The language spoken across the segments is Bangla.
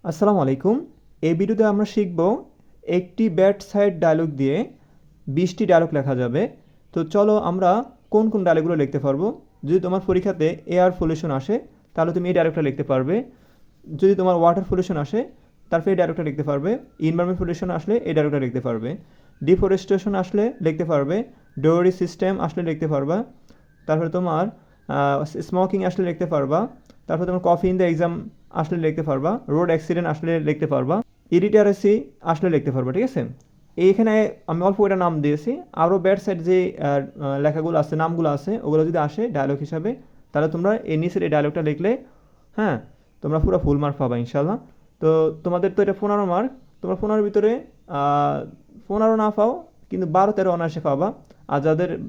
আসসালামু আলাইকুম। এই ভিডিওতে আমরা শিখব একটি ব্যাড সাইড ডায়লগ দিয়ে 20টি ডায়লগ লেখা যাবে। তো চলো আমরা কোন কোন ডায়লগগুলো লিখতে পারবো। যদি তোমার পরীক্ষাতে এয়ার পলিউশন আসে তাহলে তুমি এই ডায়লগটা লিখতে পারবে। যদি তোমার ওয়াটার পলিউশন আসে তারপরে এই ডায়লগটা লিখতে পারবে। এনভায়রনমেন্ট পলিউশন আসলে এই ডায়লগটা লিখতে পারবে। ডিফরেস্টেশন আসলে লিখতে পারবে। ডোরি সিস্টেম আসলে লিখতে পারবা। তারপরে তোমার স্মোকিং আসলে লিখতে পারবা। তারপর তোমার কফি ইন দ্য এক্সাম আসলে লিখতে পারবা। রোড অ্যাক্সিডেন্ট আসলে লিখতে পারবা। ইরিটারেসি আসলে লিখতে পারবা। ঠিক আছে, এইখানে আমি অল্প একটা নাম দিয়েছি। আরও ব্যাড সাইড যে লেখাগুলো আছে, নামগুলো আছে, ওগুলো যদি আসে ডায়লগ হিসাবে তাহলে তোমরা এই নিচের এই ডায়লগটা লিখলে হ্যাঁ তোমরা পুরো ফুল মার্ক পাবা ইনশাল্লাহ। তো তোমাদের তো এটা 15 মার্ক, তোমরা 15-এর ভিতরে 15 না পাও কিন্তু 12-13 অনায়াসে পাবা। আর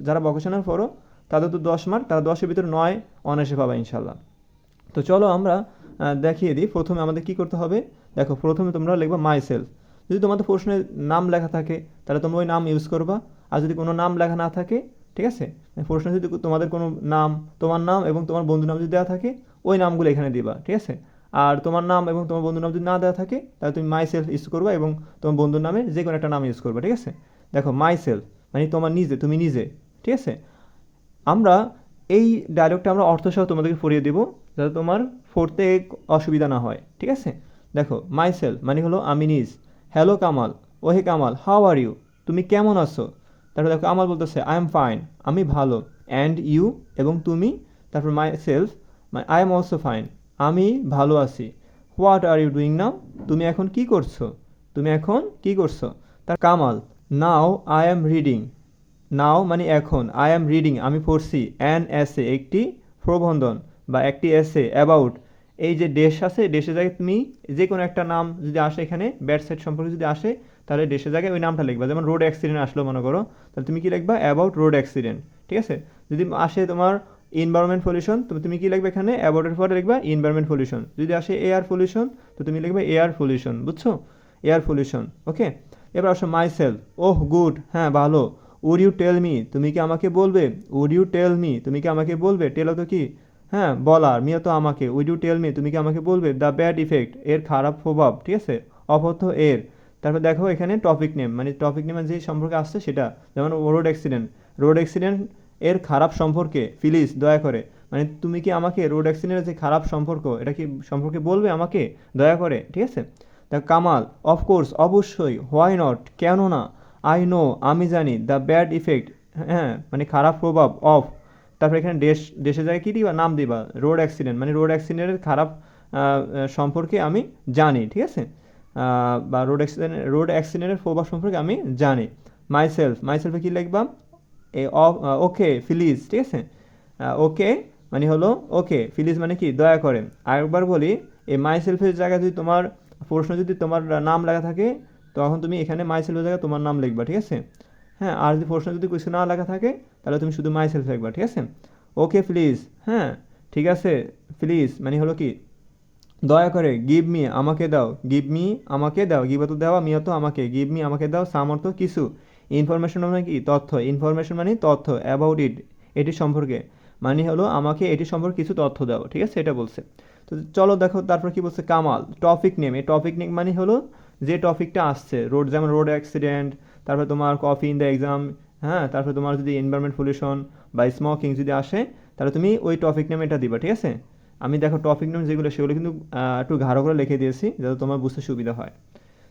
যারা ভোকেশনাল পড়ো তাদের তো 10 মার্ক, তারা 10-এর ভিতরে 9 অনায়াসে পাবা ইনশাল্লাহ। তো চলো আমরা দেখিয়ে দিই প্রথমে আমাদের কি করতে হবে। দেখো, প্রথমে তোমরা লিখবা মাই সেলফ। যদি তোমাদের প্রশ্নে নাম লেখা থাকে তাহলে তোমরা ওই নাম ইউজ করবা। আর যদি কোনো নাম লেখা না থাকে, ঠিক আছে, প্রশ্নে যদি তোমাদের কোনো নাম, তোমার নাম এবং তোমার বন্ধুর নাম যদি দেওয়া থাকে ওই নামগুলো এখানে দিবা। ঠিক আছে, আর তোমার নাম এবং তোমার বন্ধুর নাম যদি না দেওয়া থাকে তাহলে তুমি মাই সেলফ ইউজ করবা এবং তোমার বন্ধুর নামে যে কোনো একটা নাম ইউজ করবা। ঠিক আছে, দেখো মাই সেলফ মানে তোমার নিজে, তুমি নিজে। ঠিক আছে, আমরা এই ডায়লগটা আমরা অর্থসহ তোমাদেরকে পড়িয়ে দেবো যাতে তোমার পড়তে অসুবিধা না হয়। ঠিক আছে, দেখো মাই সেলফ মানে হলো আমি নিজ। হ্যালো কামাল, ওহে কামাল, হাউ আর ইউ, তুমি কেমন আছো। তারপর দেখো কামাল বলতেছে আই এম ফাইন, আমি ভালো। অ্যান্ড ইউ এবং তুমি। তারপর myself I am also fine, আমি ভালো আছি। What are you doing now, তুমি এখন কি করছো, তুমি এখন কি করছো। তার কামাল now I am reading, now মানে এখন, আই অ্যাম রিডিং আমি পড়ছি, অ্যান এসে একটি প্রবন্ধন বা একটি এসে অ্যাবাউট, এই যে দেশ আছে দেশের জায়গায় তুমি যে কোনো একটা নাম যদি আসে এখানে ব্যাড সাইড সম্পর্কে যদি আসে তাহলে দেশের জায়গায় ওই নামটা লিখবা। যেমন রোড অ্যাক্সিডেন্ট আসলো মনে করো, তাহলে তুমি কি লিখবা অ্যাবাউট রোড অ্যাক্সিডেন্ট। ঠিক আছে, যদি আসে তোমার এনভায়রনমেন্ট পলিউশন তো তুমি কি লিখবে এখানে অ্যাবাউটের পরে লিখবা এনভায়রনমেন্ট পলিউশন। যদি আসে এয়ার পলিউশন তো তুমি লিখবে এয়ার পলিউশন। বুঝছো, এয়ার পলিউশন। ওকে, এবার আসো মাই সেলফ, ওহ গুড, হ্যাঁ ভালো। উড ইউ টেল মি, তুমি কি আমাকে বলবে। উড ইউ টেল মি, তুমি কি আমাকে বলবে। টেল তো কি, হ্যাঁ বলার, মিয়া তো আমাকে। উড ইউ টেল মি, তুমি কি আমাকে বলবে দ্য ব্যাড ইফেক্ট, এর খারাপ প্রভাব। ঠিক আছে, অপথ্য এর। তারপর দেখো এখানে টপিক নেম মানে টপিক নেম যে সম্পর্কে আসছে সেটা, যেমন রোড অ্যাক্সিডেন্ট, রোড অ্যাক্সিডেন্ট এর খারাপ সম্পর্কে প্লিজ দয়া করে, মানে তুমি কি আমাকে রোড অ্যাক্সিডেন্টের যে খারাপ সম্পর্ক এটা কি সম্পর্কে বলবে আমাকে দয়া করে। ঠিক আছে, দেখো কামাল অফকোর্স অবশ্যই, হোয়াই নট কেন না, আই নো আমি জানি, দ্য ব্যাড ইফেক্ট হ্যাঁ মানে খারাপ প্রভাব, অফ। তারপর এখানে দেশের জায়গায় কী দিবা, নাম দিবা। রোড অ্যাক্সিডেন্ট মানে রোড অ্যাক্সিডেন্টের খারাপ সম্পর্কে আমি জানি। ঠিক আছে, বা রোড অ্যাক্সিডেন্টের প্রভাব সম্পর্কে আমি জানি। মাইসেলফ, মাইসেলফে কী লিখবা এ ওকে প্লিজ। ঠিক আছে, ওকে মানে হলো ওকে, প্লিজ মানে কি দয়া করেন। আরেকবার বলি, এই মাইসেলফের জায়গায় যদি তোমার প্রশ্ন যদি তোমার নাম লেখা থাকে তখন তুমি এখানে মাই সেলফের জায়গায় তোমার নাম লিখবা। ঠিক আছে, হ্যাঁ, আর যদি প্রশ্ন যদি কিছু না লেখা থাকে তাহলে তুমি শুধু মাই সেলফ লিখবা। ঠিক আছে, ওকে প্লিজ, হ্যাঁ ঠিক আছে, প্লিজ মানে হলো কি দয়া করে। গিভ মি আমাকে দাও, গিভ মি আমাকে দাও, গিভ তো দেওয়া, মিয়া তো আমাকে, গিভ মি আমাকে দাও, সাম অর্থ কিছু, ইনফরমেশন মানে কি তথ্য, ইনফরমেশন মানে তথ্য, অ্যাবাউট ইট এটি সম্পর্কে, মানে হলো আমাকে এটি সম্পর্কে কিছু তথ্য দাও। ঠিক আছে, এটা বলছে। তো চলো দেখো তারপর কি বলছে কামাল, টপিক নেম, এই টপিক নেম মানে হলো যে টপিকটা আসছে, রোড যেমন রোড অ্যাক্সিডেন্ট, তারপরে তোমার কফি ইন দ্য এক্সাম, হ্যাঁ তারপরে তোমার যদি এনভায়রনমেন্ট পলিউশন বা স্মোকিং যদি আসে তাহলে তুমি ওই টপিক নেম এটা দিবা। ঠিক আছে, আমি দেখো টপিক নেম যেগুলো সেগুলো কিন্তু একটু ঘাড়ো করে লিখে দিয়েছি যাতে তোমার বুঝতে সুবিধা হয়।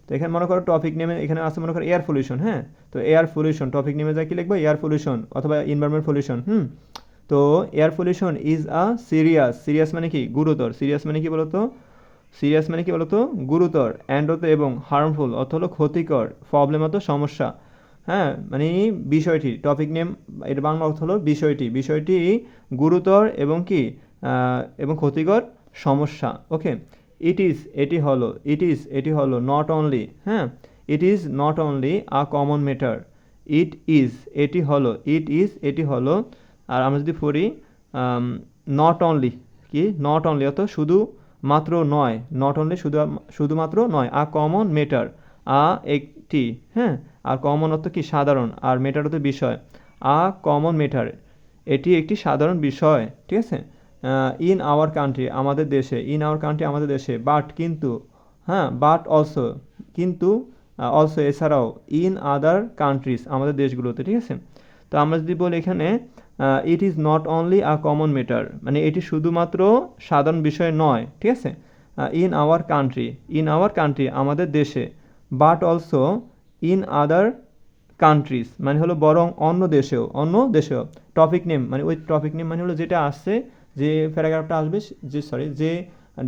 তো এখানে মনে করো টপিক নেমে এখানে আছে মনে করো এয়ার পলিউশন, হ্যাঁ তো এয়ার পলিউশন টপিক নেমে যা কি লিখবো এয়ার পলিউশন অথবা এনভায়রনমেন্ট পলিউশন। তো air pollution is a serious, serious মানে কি গুরুতর, সিরিয়াস মানে কি বলতো, সিরিয়াস মানে কি বলতো গুরুতর, অ্যান্ড হতো এবং হার্মফুল অর্থ হলো ক্ষতিকর, প্রবলেম অর্থ সমস্যা, হ্যাঁ মানে বিষয়টি, টপিক নেম এটা বাংলা অর্থ হলো বিষয়টি, বিষয়টি গুরুতর এবং কি এবং ক্ষতিকর সমস্যা। ওকে, ইট ইজ এটি হলো, ইট ইজ এটি হলো, নট অনলি, হ্যাঁ it is not only a common matter, it is এটি হলো, ইট ইজ এটি হলো। আর আমরা যদি পড়ি নট অনলি, কি নট অনলি অর্থ শুধু মাত্র নয়, নট অনলি শুধুমাত্র নয়, আ কমন মেটার, আ একটি, হ্যাঁ আর কমন অর্থ কি সাধারণ, আর মেটার অর্থ বিষয়, আ কমন মেটার এটি একটি সাধারণ বিষয়। ঠিক আছে, ইন আওয়ার কান্ট্রি আমাদের দেশে, ইন আওয়ার কান্ট্রি আমাদের দেশে, বাট কিন্তু, হ্যাঁ, বাট অলসো, কিন্তু অলসো এছাড়াও, ইন আদার কান্ট্রিজ আমাদের দেশগুলোতে, ঠিক আছে। তো আমরা যদি বলি এখানে it is not only a common matter, মানে এটি শুধুমাত্র সাধারণ বিষয় নয়, ঠিক আছে। In our country, in our country আমাদের দেশে, but also in other countries মানে হলো বরং অন্য দেশেও। টপিক নেম মানে ওই টপিক নেম মানে হলো যেটা আসছে, যে প্যারাগ্রাফটা আসবে, যে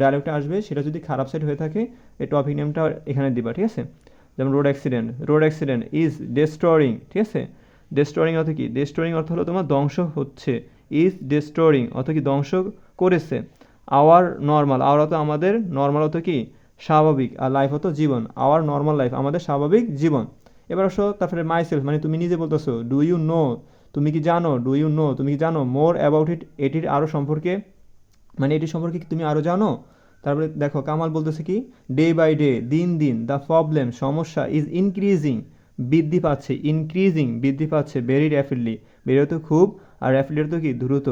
ডায়লগটা আসবে সেটা যদি খারাপ সাইড হয়ে থাকে, এই টপিক নেমটা এখানে দিবা, ঠিক আছে। যেমন রোড অ্যাক্সিডেন্ট ইজ ডেস্ট্রয়িং, ঠিক আছে। ডেস্ট্রয়িং অর্থ কি? ডেস্ট্রয়িং অর্থ হলো তোমার ধ্বংস হচ্ছে, ইজ ডেস্ট্রয়িং অর্থ কি ধ্বংস করেছে। আওয়ার অর্থ আমাদের, নর্মাল অর্থ কি স্বাভাবিক, আর লাইফ অর্থ জীবন, আওয়ার নর্মাল লাইফ আমাদের স্বাভাবিক জীবন। এবার আসো তারপরে মাইসেলফ মানে তুমি নিজে বলতেছো, ডু ইউ নো তুমি কি জানো মোর অ্যাবাউট ইট এটির আরও সম্পর্কে, মানে এটি সম্পর্কে কি তুমি আরও জানো। তারপরে দেখো কামাল বলতেছে কি, ডে বাই ডে দিন দিন, দ্য প্রবলেম সমস্যা, ইজ ইনক্রিজিং বৃদ্ধি পাচ্ছে, ভেরি র্যাপিডলি বেরো তো খুব, আর র্যাপিডলি তো কি দ্রুত,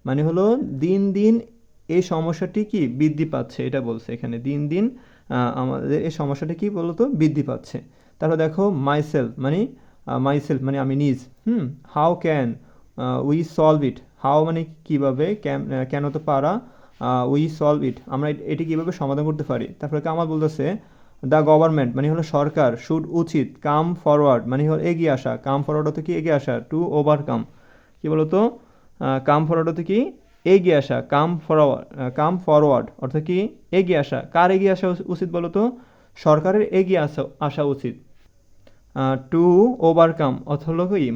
মানে হলো দিন দিন এই সমস্যাটি কি বৃদ্ধি পাচ্ছে, এটা বলছে এখানে দিন দিন আমাদের এই সমস্যাটি কি বলতো বৃদ্ধি পাচ্ছে। তারপর দেখো মাইসেলফ মানে আমি নিজ, how can we solve it, how মানে কীভাবে, কেন তো পারা, উই সলভ ইট আমরা এটি কীভাবে সমাধান করতে পারি। তারপরে কামাল বলতেছে দ্য গভর্নমেন্ট মানে হলো সরকার, শুড উচিত, কাম ফরওয়ার্ড মানে হলো এগিয়ে আসা, কাম ফরওয়ার্ড হতো কি এগিয়ে আসা, টু ওভারকাম কি বলতো, কাম ফরওয়ার্ড হতো কি এগিয়ে আসা, কাম ফরওয়ার্ড অর্থাৎ কি এগিয়ে আসা, কার এগিয়ে আসা উচিত বলতো, সরকারের এগিয়ে আসা উচিত। টু ওভারকাম অর্থ হলো কি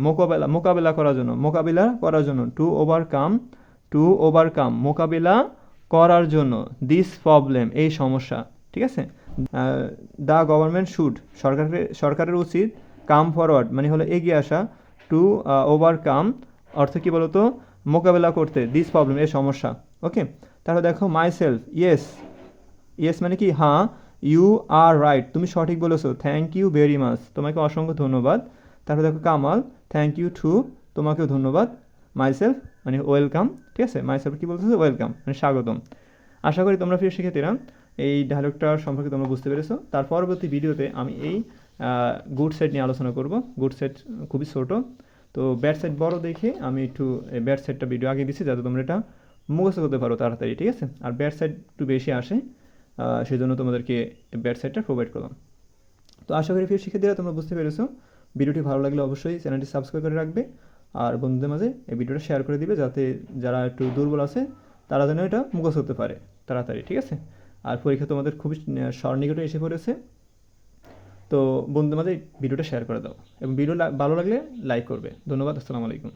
মোকাবেলা করার জন্য টু ওভারকাম মোকাবেলা করার জন্য, দিস প্রবলেম এই সমস্যা, ঠিক আছে। দ্য গভর্নমেন্ট শুড সরকারের উচিত, কাম ফরওয়ার্ড মানে হলো এগিয়ে আসা, টু ওভারকাম অর্থ কি বলতো মোকাবেলা করতে, দিস প্রবলেম এই সমস্যা। ওকে, তাহলে দেখো মাইসেলফ ইয়েস মানে কি হ্যাঁ, ইউ আর রাইট তুমি সঠিক বলেছো, থ্যাংক ইউ ভেরি মাচ তোমাকে অসংখ্য ধন্যবাদ। তারপর দেখো কামাল, থ্যাংক ইউ টু তোমাকেও ধন্যবাদ। মাইসেলফ মানে ওয়েলকাম, ঠিক আছে, মাইসেলফ কি বলতেছে ওয়েলকাম মানে স্বাগতম। আশা করি তোমরা প্রিয় শিক্ষার্থীরা এই ডায়লগটার সম্পর্কে তোমরা বুঝতে পেরেছো। তার পরবর্তী ভিডিওতে আমি এই গুড সাইড নিয়ে আলোচনা করব। গুড সাইড খুবই ছোট, তো ব্যাড সাইড বড় দেখে আমি একটু ব্যাড সাইডটা ভিডিও আগে দিচ্ছি যাতে তোমরা এটা মুখস্থ করতে পারো তাড়াতাড়ি, ঠিক আছে। আর ব্যাড সাইড একটু বেশি আসে, সেই জন্য তোমাদেরকে ব্যাড সাইডটা প্রোভাইড করলাম। তো আশা করি প্রিয় শিক্ষার্থীরা তোমরা বুঝতে পেরেছো। ভিডিওটি ভালো লাগলে অবশ্যই চ্যানেলটি সাবস্ক্রাইব করে রাখবে, আর বন্ধুদের মাঝে এই ভিডিওটা শেয়ার করে দিবে যাতে যারা একটু দুর্বল আছে তারা যেন এটা মুখস্থ করতে পারে তাড়াতাড়ি, ঠিক আছে। আর পরীক্ষা তোমাদের খুবই সন্নিকটে এসে পড়েছে, তো বন্ধুদের মাঝে ভিডিওটা শেয়ার করে দাও এবং ভিডিও ভালো লাগলে লাইক করবে। ধন্যবাদ, আসসালামু আলাইকুম।